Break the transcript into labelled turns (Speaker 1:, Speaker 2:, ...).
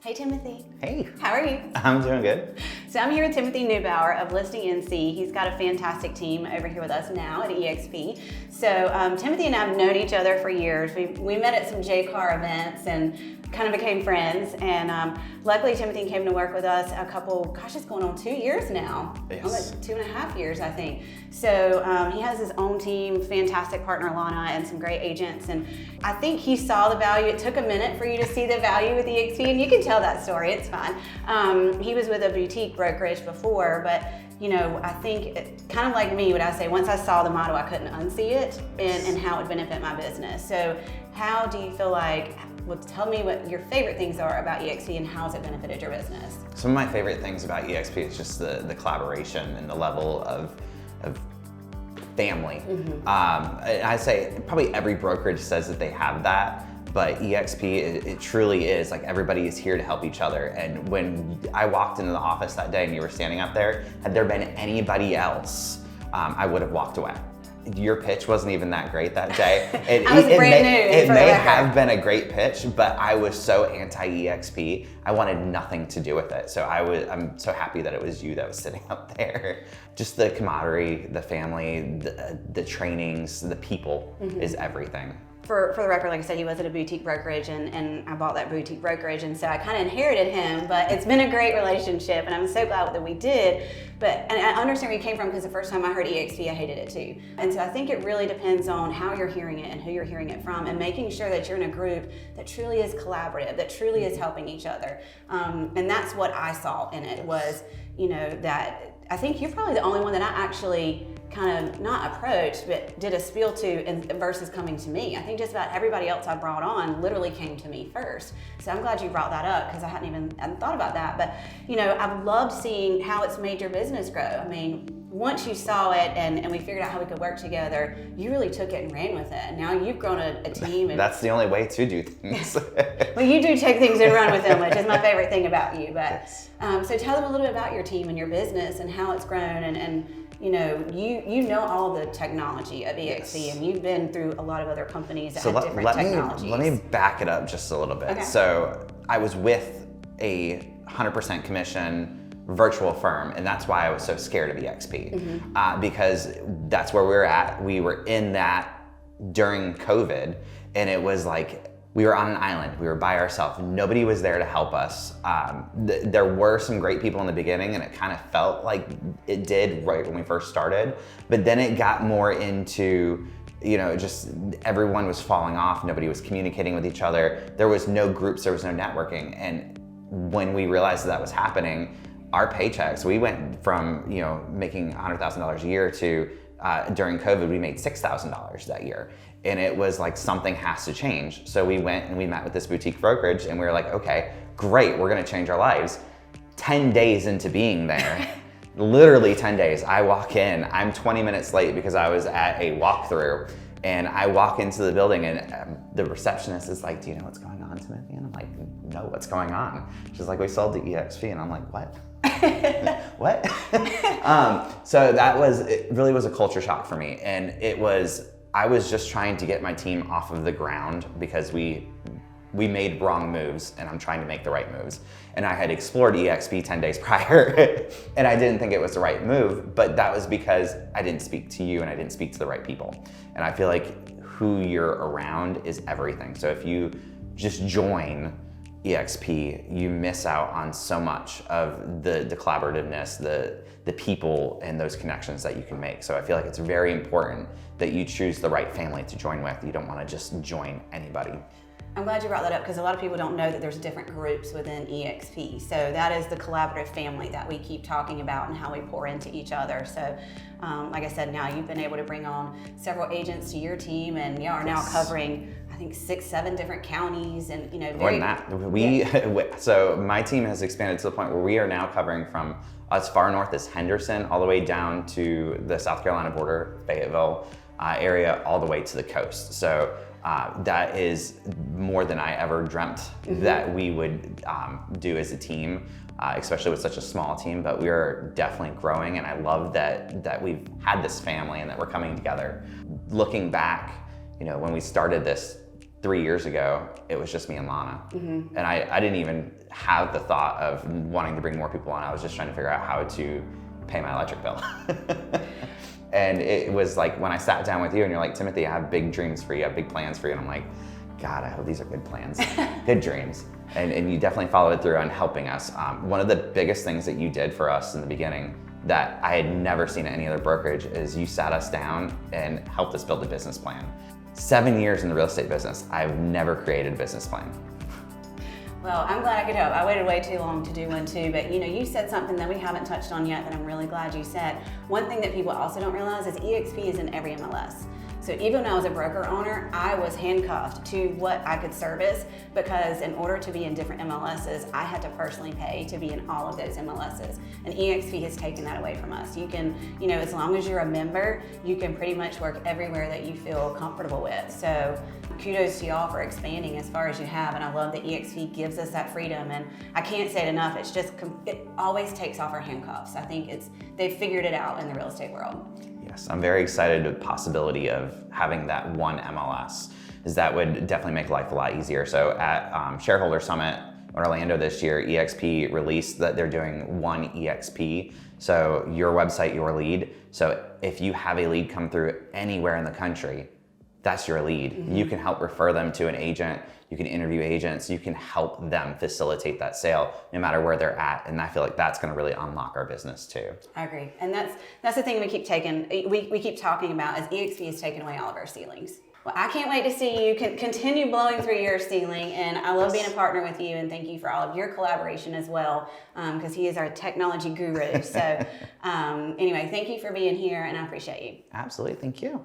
Speaker 1: Hey Timothy.
Speaker 2: Hey.
Speaker 1: How are you?
Speaker 2: I'm doing good.
Speaker 1: So I'm here with Timothy Neubauer of Listing NC. He's got a fantastic team over here with us now at EXP. So Timothy and I have known each other for years. We met at some JCAR events and kind of became friends. And luckily Timothy came to work with us a couple, gosh, it's going on 2 years now.
Speaker 2: Yes.
Speaker 1: Almost 2.5 years, I think. So he has his own team, fantastic partner Lana, and some great agents. And I think he saw the value. It took a minute for you to see the value with EXP, and you can tell that story, it's fine. He was with a boutique brokerage before, but you know, I think kind of like me, what I say, once I saw the model, I couldn't unsee it and how it would benefit my business. So how do you feel like, well, tell me what your favorite things are about EXP and how has it benefited your business?
Speaker 2: Some of my favorite things about EXP is just the collaboration and the level of family.
Speaker 1: Mm-hmm.
Speaker 2: I say probably every brokerage says that they have that, but EXP, it truly is like everybody is here to help each other. And when I walked into the office that day and you were standing up there, had there been anybody else, I would have walked away. Your pitch wasn't even that great that day.
Speaker 1: I was brand new.
Speaker 2: It may have been a great pitch, but I was so anti-EXP. I wanted nothing to do with it. So I'm so happy that it was you that was sitting up there. Just the camaraderie, the family, the trainings, the people is everything.
Speaker 1: For the record, like I said, he was at a boutique brokerage and I bought that boutique brokerage, and so I kind of inherited him, but it's been a great relationship and I'm so glad that we did. And I understand where you came from, because the first time I heard EXP, I hated it too. And so I think it really depends on how you're hearing it and who you're hearing it from, and making sure that you're in a group that truly is collaborative, that truly is helping each other. And that's what I saw in it was, you know, that I think you're probably the only one that I actually kind of not approached, but did a spiel to versus coming to me. I think just about everybody else I brought on literally came to me first. So I'm glad you brought that up, because I hadn't thought about that. But you know, I've loved seeing how it's made your business grow. I mean, once you saw it and we figured out how we could work together, you really took it and ran with it. And now you've grown a team. And
Speaker 2: that's the only way to do things.
Speaker 1: Well, you do take things and run with them, which is my favorite thing about you. But so tell them a little bit about your team and your business and how it's grown, and you know, you know all the technology of EXP, and you've been through a lot of other companies that have different technologies.
Speaker 2: Let me back it up just a little bit.
Speaker 1: Okay.
Speaker 2: So I was with a 100% commission virtual firm, and that's why I was so scared of EXP, because that's where we were at. We were in that during COVID, and it was like, we were on an island, we were by ourselves, nobody was there to help us. There were some great people in the beginning, and it kind of felt like it did right when we first started, but then it got more into, you know, just everyone was falling off, nobody was communicating with each other, there was no groups, there was no networking. And when we realized that was happening, our paychecks, we went from, you know, making $100,000 a year to during COVID, we made $6,000 that year. And it was like, something has to change. So we went and we met with this boutique brokerage, and we were like, okay, great, we're gonna change our lives. 10 days into being there, literally 10 days, I walk in, I'm 20 minutes late because I was at a walkthrough, and I walk into the building, and the receptionist is like, do you know what's going on, Timothy? And I'm like, no, what's going on? She's like, we sold to EXP. And I'm like, what? What? So it really was a culture shock for me. And I was just trying to get my team off of the ground, because we made wrong moves, and I'm trying to make the right moves. And I had explored EXP 10 days prior, and I didn't think it was the right move, but that was because I didn't speak to you and I didn't speak to the right people. And I feel like who you're around is everything. So if you just join EXP, you miss out on so much of the collaborativeness, the people, and those connections that you can make. So I feel like it's very important that you choose the right family to join with. You don't want to just join anybody.
Speaker 1: I'm glad you brought that up, because a lot of people don't know that there's different groups within EXP. So that is the collaborative family that we keep talking about, and how we pour into each other. So like I said, now you've been able to bring on several agents to your team, and you are now covering, I think, 6-7 different counties, and you know,
Speaker 2: more than that. So my team has expanded to the point where we are now covering from as far north as Henderson, all the way down to the South Carolina border, Fayetteville area, all the way to the coast. So that is more than I ever dreamt that we would do as a team, especially with such a small team. But we are definitely growing, and I love that we've had this family and that we're coming together. Looking back, you know, when we started this 3 years ago, it was just me and Lana. And I didn't even have the thought of wanting to bring more people on. I was just trying to figure out how to pay my electric bill. And it was like when I sat down with you and you're like, Timothy, I have big dreams for you, I have big plans for you. And I'm like, God, I hope these are good plans, good dreams. And you definitely followed through on helping us. One of the biggest things that you did for us in the beginning that I had never seen at any other brokerage is you sat us down and helped us build a business plan. 7 years in the real estate business, I've never created a business plan.
Speaker 1: Well, I'm glad I could help. I waited way too long to do one too, but you said something that we haven't touched on yet that I'm really glad you said. One thing that people also don't realize is EXP is in every MLS. So even when I was a broker owner, I was handcuffed to what I could service because in order to be in different MLSs, I had to personally pay to be in all of those MLSs. And EXP has taken that away from us. You can, as long as you're a member, you can pretty much work everywhere that you feel comfortable with. So kudos to y'all for expanding as far as you have. And I love that EXP gives us that freedom. And I can't say it enough. It's just, it always takes off our handcuffs. I think they've figured it out in the real estate world.
Speaker 2: Yes, I'm very excited at the possibility of having that one MLS, as that would definitely make life a lot easier. So at Shareholder Summit in Orlando this year, EXP released that they're doing one EXP. So your website, your lead. So if you have a lead come through anywhere in the country, that's your lead. You can help refer them to an agent. You can interview agents. You can help them facilitate that sale no matter where they're at. And I feel like that's going to really unlock our business too.
Speaker 1: I agree. And that's the thing we keep talking about is EXP has taken away all of our ceilings. Well, I can't wait to see you continue blowing through your ceiling, and I love being a partner with you, and thank you for all of your collaboration as well, because he is our technology guru. So anyway, thank you for being here, and I appreciate you.
Speaker 2: Absolutely. Thank you.